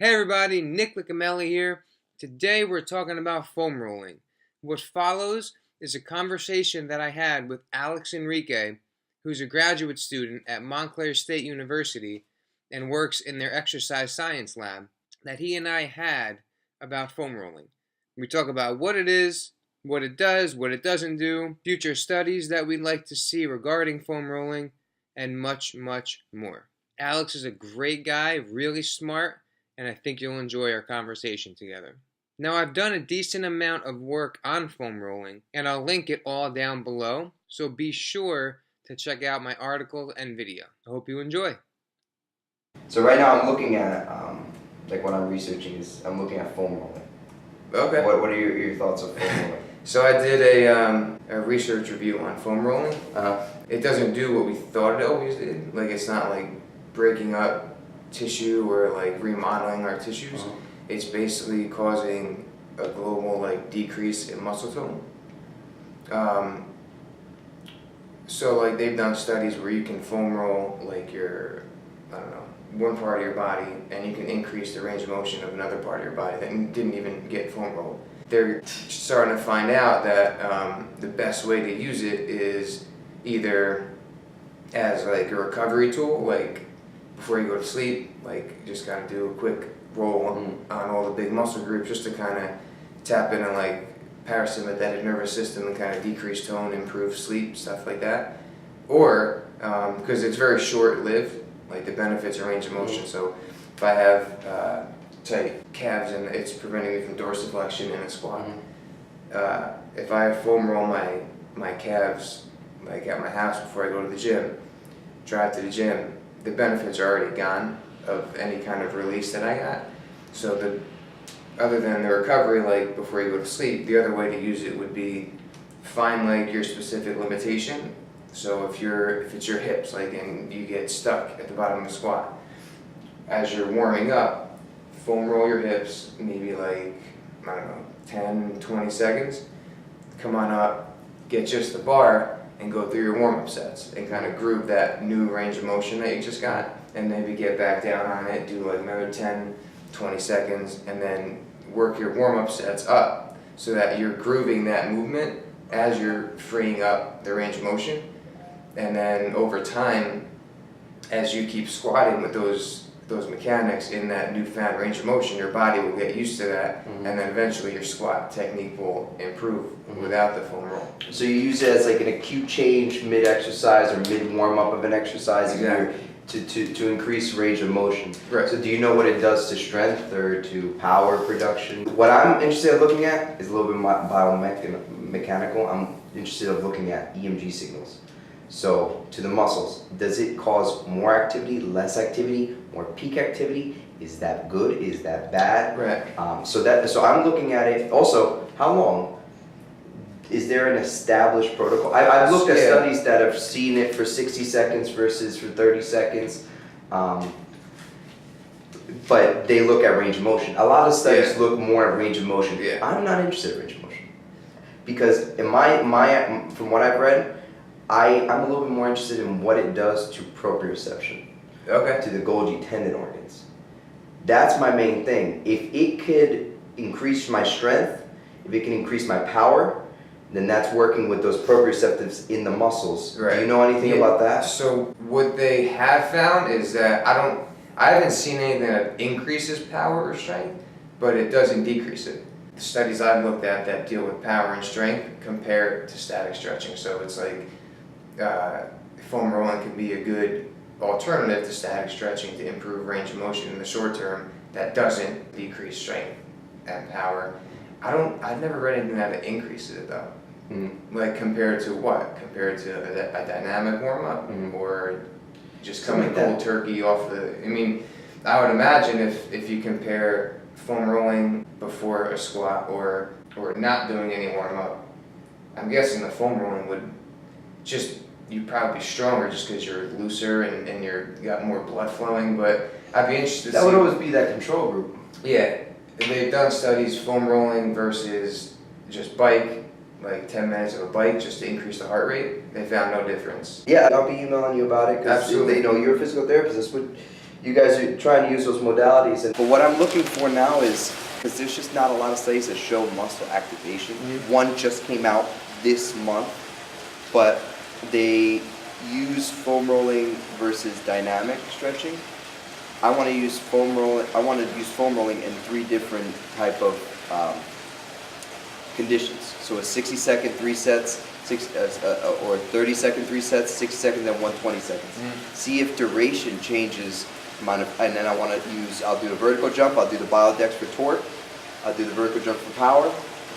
Hey everybody, Licameli here. Today we're talking about foam rolling. What follows is a conversation that I had with Alex Enrique, who's a graduate student at Montclair State University and works in their exercise science lab, that he and I had about foam rolling. We talk about what it is, what it does, what it doesn't do, future studies that we'd like to see regarding foam rolling, and much, much more. Alex is a great guy, really smart, and I think you'll enjoy our conversation together. Now, I've done a decent amount of work on foam rolling, and I'll link it all down below, so be sure to check out my article and video. I hope you enjoy. So right now I'm looking at, like what I'm researching is, I'm looking at foam rolling. Okay. What are your thoughts of foam rolling? So I did a research review on foam rolling. It doesn't do what we thought it always did. Like, it's not like breaking up tissue or like remodeling our tissues. It's basically causing a global like decrease in muscle tone. So like they've done studies where you can foam roll like your, I don't know, one part of your body, and you can increase the range of motion of another part of your body that didn't even get foam rolled. They're starting to find out that the best way to use it is either as like a recovery tool, like before you go to sleep, like just kind of do a quick roll on all the big muscle groups just to kind of tap into like parasympathetic nervous system and kind of decrease tone, improve sleep, stuff like that. Or, because it's very short-lived, like the benefits are range of motion. So if I have tight calves and it's preventing me from dorsiflexion in a squat, if I foam roll my calves like at my house before I go to the gym, drive to the gym, the benefits are already gone of any kind of release that I got. So other than the recovery, like before you go to sleep, the other way to use it would be find like your specific limitation. So if it's your hips, like, and you get stuck at the bottom of the squat, as you're warming up, foam roll your hips, maybe like, I don't know, 10, 20 seconds, come on up, get just the bar, and go through your warm-up sets and kind of groove that new range of motion that you just got, and maybe get back down on it, do like another 10, 20 seconds, and then work your warm-up sets up so that you're grooving that movement as you're freeing up the range of motion. And then over time, as you keep squatting with those mechanics in that newfound range of motion, your body will get used to that, and then eventually your squat technique will improve without the foam roll. So you use it as like an acute change mid-exercise or mid-warm-up of an exercise to increase range of motion. Right. So do you know what it does to strength or to power production? What I'm interested in looking at is a little bit biomechanical. I'm interested in looking at EMG signals. So to the muscles, does it cause more activity, less activity, more peak activity? Is that good? Is that bad? Right. So I'm looking at it. Also, how long? Is there an established protocol? I've looked at studies that have seen it for 60 seconds versus for 30 seconds. But they look at range of motion. A lot of studies look more at range of motion. I'm not interested in range of motion. Because in from what I've read, I'm a little bit more interested in what it does to proprioception, to the Golgi tendon organs. That's my main thing. If it could increase my strength, if it can increase my power, then that's working with those proprioceptives in the muscles. Right. Do you know anything about that? So what they have found is that I haven't seen anything that increases power or strength, but it doesn't decrease it. The studies I've looked at that deal with power and strength compare to static stretching. So it's like foam rolling can be a good alternative to static stretching to improve range of motion in the short term that doesn't decrease strength and power. I've never read anything that increases it though. Like compared to what? Compared to a dynamic warm-up or just coming cold turkey off I mean, I would imagine if you compare foam rolling before a squat or not doing any warm-up, I'm guessing the foam rolling would you'd probably be stronger just because you're looser and you got more blood flowing, but I'd be interested to see. That would always be that control group. Yeah, they've done studies foam rolling versus just bike, like 10 minutes of a bike just to increase the heart rate. They found no difference. Yeah, I'll be emailing you about it because Absolutely. they know you're a physical therapist. That's what you guys are trying to use those modalities. But what I'm looking for now is, because there's just not a lot of studies that show muscle activation. One just came out this month, but they use foam rolling versus dynamic stretching. I want to use foam rolling. I want to use foam rolling in 3 different type of conditions. So a 60-second 3 sets, or 30-second 3 sets, 60 seconds, and 120 seconds. See if duration changes. And then I'll do the vertical jump, I'll do the biodex for torque, I'll do the vertical jump for power,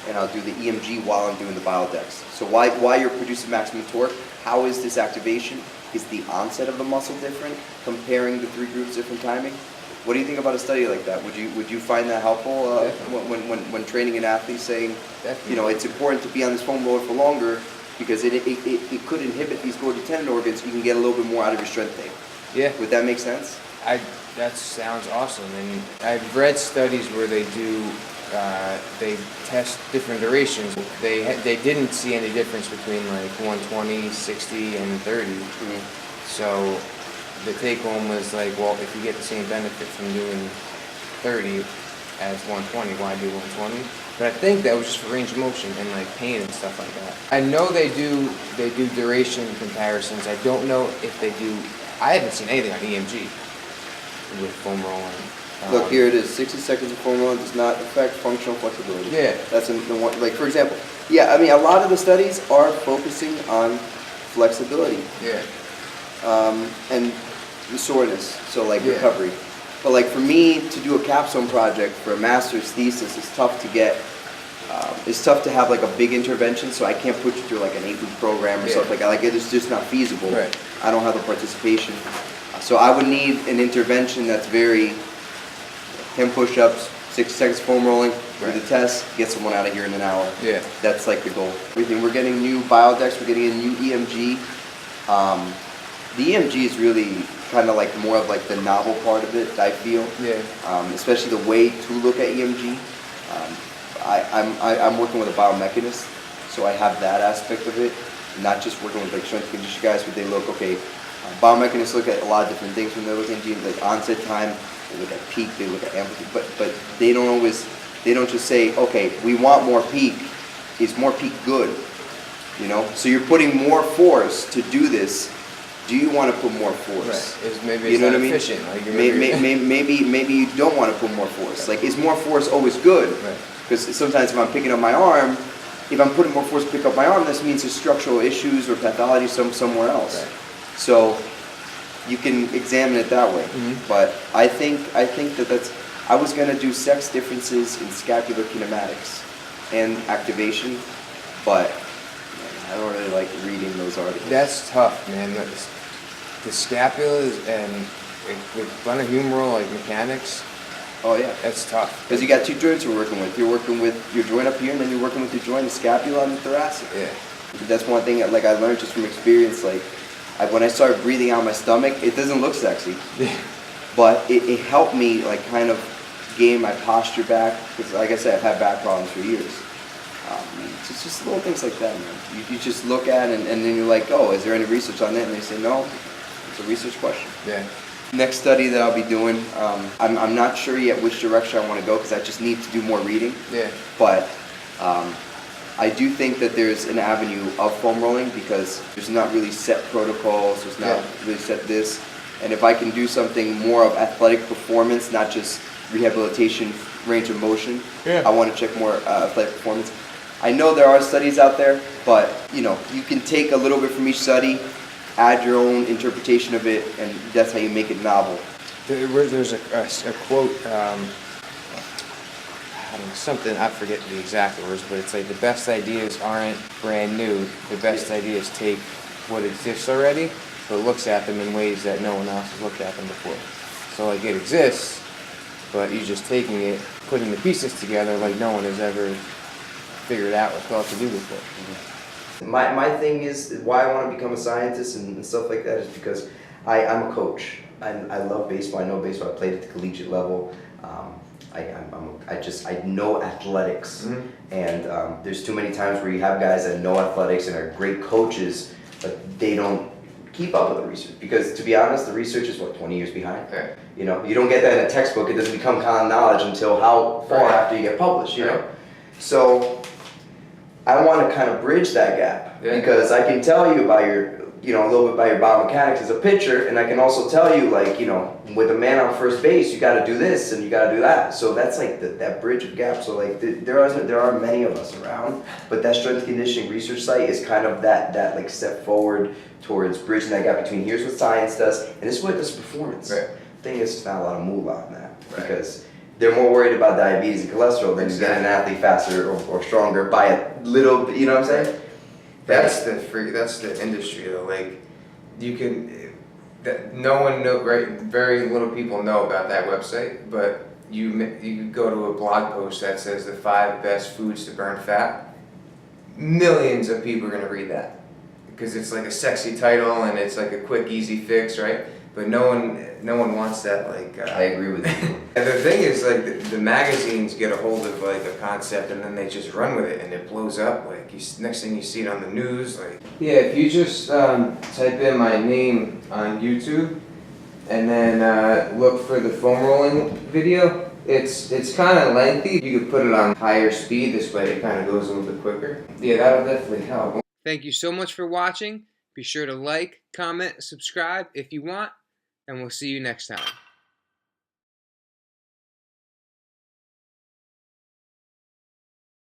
and I'll do the EMG while I'm doing the biodex. So while you're producing maximum torque, how is this activation? Is the onset of the muscle different, comparing the 3 groups different timing? What do you think about a study like that? Would you find that helpful when training an athlete, saying, it's important to be on this foam roller for longer because it could inhibit these gluteal tendon organs. You can get a little bit more out of your strength thing. Yeah. Would that make sense? That sounds awesome, and I've read studies where they test different durations. They didn't see any difference between like 120, 60, and 30. So the take home was like, well, if you get the same benefit from doing 30 as 120, why do 120? But I think that was just for range of motion and like pain and stuff like that. I know they do duration comparisons. I don't know if they do. I haven't seen anything on EMG with foam rolling. Look, here it is. 60 seconds of foam rolling does not affect functional flexibility. Yeah. That's the one. Like, for example, a lot of the studies are focusing on flexibility. Yeah. And the soreness, so like recovery. But like for me to do a capstone project for a master's thesis, it's tough to get. It's tough to have like a big intervention, so I can't put you through like an 8-week program or something like that. Like it's just not feasible. Right. I don't have the participation. So I would need an intervention that's very 10 push-ups, 60 seconds foam rolling, do the test, get someone out of here in an hour. Yeah. That's like the goal. Everything. We're getting new biodex, we're getting a new EMG. The EMG is really kind of like more of like the novel part of it, I feel. Yeah. Especially the way to look at EMG. I'm working with a biomechanist, so I have that aspect of it. Not just working with like strength condition guys, but they look, biomechanists look at a lot of different things when they're looking at EMG, like onset time, they look at peak, they look at amplitude, but they don't just say, okay, we want more peak. Is more peak good? So you're putting more force to do this. Do you want to put more force? Right. Maybe it's not efficient. Like maybe you don't want to put more force. Like, is more force always good? Right. Because sometimes if I'm picking up my arm, if I'm putting more force to pick up my arm, this means there's structural issues or pathology somewhere else. Right. So you can examine it that way. But I think that's. I was going to do sex differences in scapular kinematics and activation, but I don't really like reading those articles. That's tough, man. The scapulas and with glenohumeral like mechanics. Oh yeah, that's tough. Because you got 2 joints you're working with. You're working with your joint up here, and then you're working with your joint, the scapula and the thoracic. Yeah. That's one thing like I learned just from experience. Like when I started breathing out my stomach, it doesn't look sexy. Yeah. But it helped me like kind of gain my posture back. Because like I said, I've had back problems for years. It's just little things like that, man. You just look at it and then you're like, oh, is there any research on that? And they say, no, it's a research question. Yeah. Next study that I'll be doing, I'm not sure yet which direction I want to go because I just need to do more reading. Yeah. But I do think that there's an avenue of foam rolling because there's not really set protocols, there's not really set this. And if I can do something more of athletic performance, not just rehabilitation, range of motion, I want to check more athletic performance. I know there are studies out there, but you can take a little bit from each study, add your own interpretation of it, and that's how you make it novel. There's a quote, something, I forget the exact words, but it's like the best ideas aren't brand new. The best ideas take what exists already, but looks at them in ways that no one else has looked at them before. So like it exists, but you're just taking it, putting the pieces together like no one has ever figured out or thought to do before. My thing is why I want to become a scientist and stuff like that is because I'm a coach. I love baseball. I know baseball. I played at the collegiate level. I know athletics, and there's too many times where you have guys that know athletics and are great coaches, but they don't keep up with the research, because to be honest, the research is 20 years behind. Right. You know, you don't get that in a textbook. It doesn't become common knowledge until how far after you get published. You know, so I want to kind of bridge that gap, because I can tell you about your, you know, a little bit about your biomechanics as a pitcher, and I can also tell you, like, you know, with a man on first base, you got to do this and you got to do that. So that's like that bridge of gap. So like there are many of us around, but that strength and conditioning research site is kind of that like step forward towards bridging that gap between here's what science does and this is what does performance. Right. The thing is, there's not a lot of moolah on that, because they're more worried about diabetes and cholesterol than getting an athlete faster or stronger by a little bit. You know what I'm saying? That's the industry though. Like, you can, that no one know, right? Very little people know about that website, but you go to a blog post that says the 5 best foods to burn fat. Millions of people are gonna read that because it's like a sexy title and it's like a quick, easy fix, right? But no one wants that. Like, I agree with you. And the thing is, like, the magazines get a hold of like a concept and then they just run with it and it blows up. Like, next thing you see it on the news. Like, yeah, if you just type in my name on YouTube and then look for the foam rolling video, it's kind of lengthy. You could put it on higher speed. This way, it kind of goes a little bit quicker. Yeah, that'll definitely help. Thank you so much for watching. Be sure to like, comment, subscribe if you want, and we'll see you next time.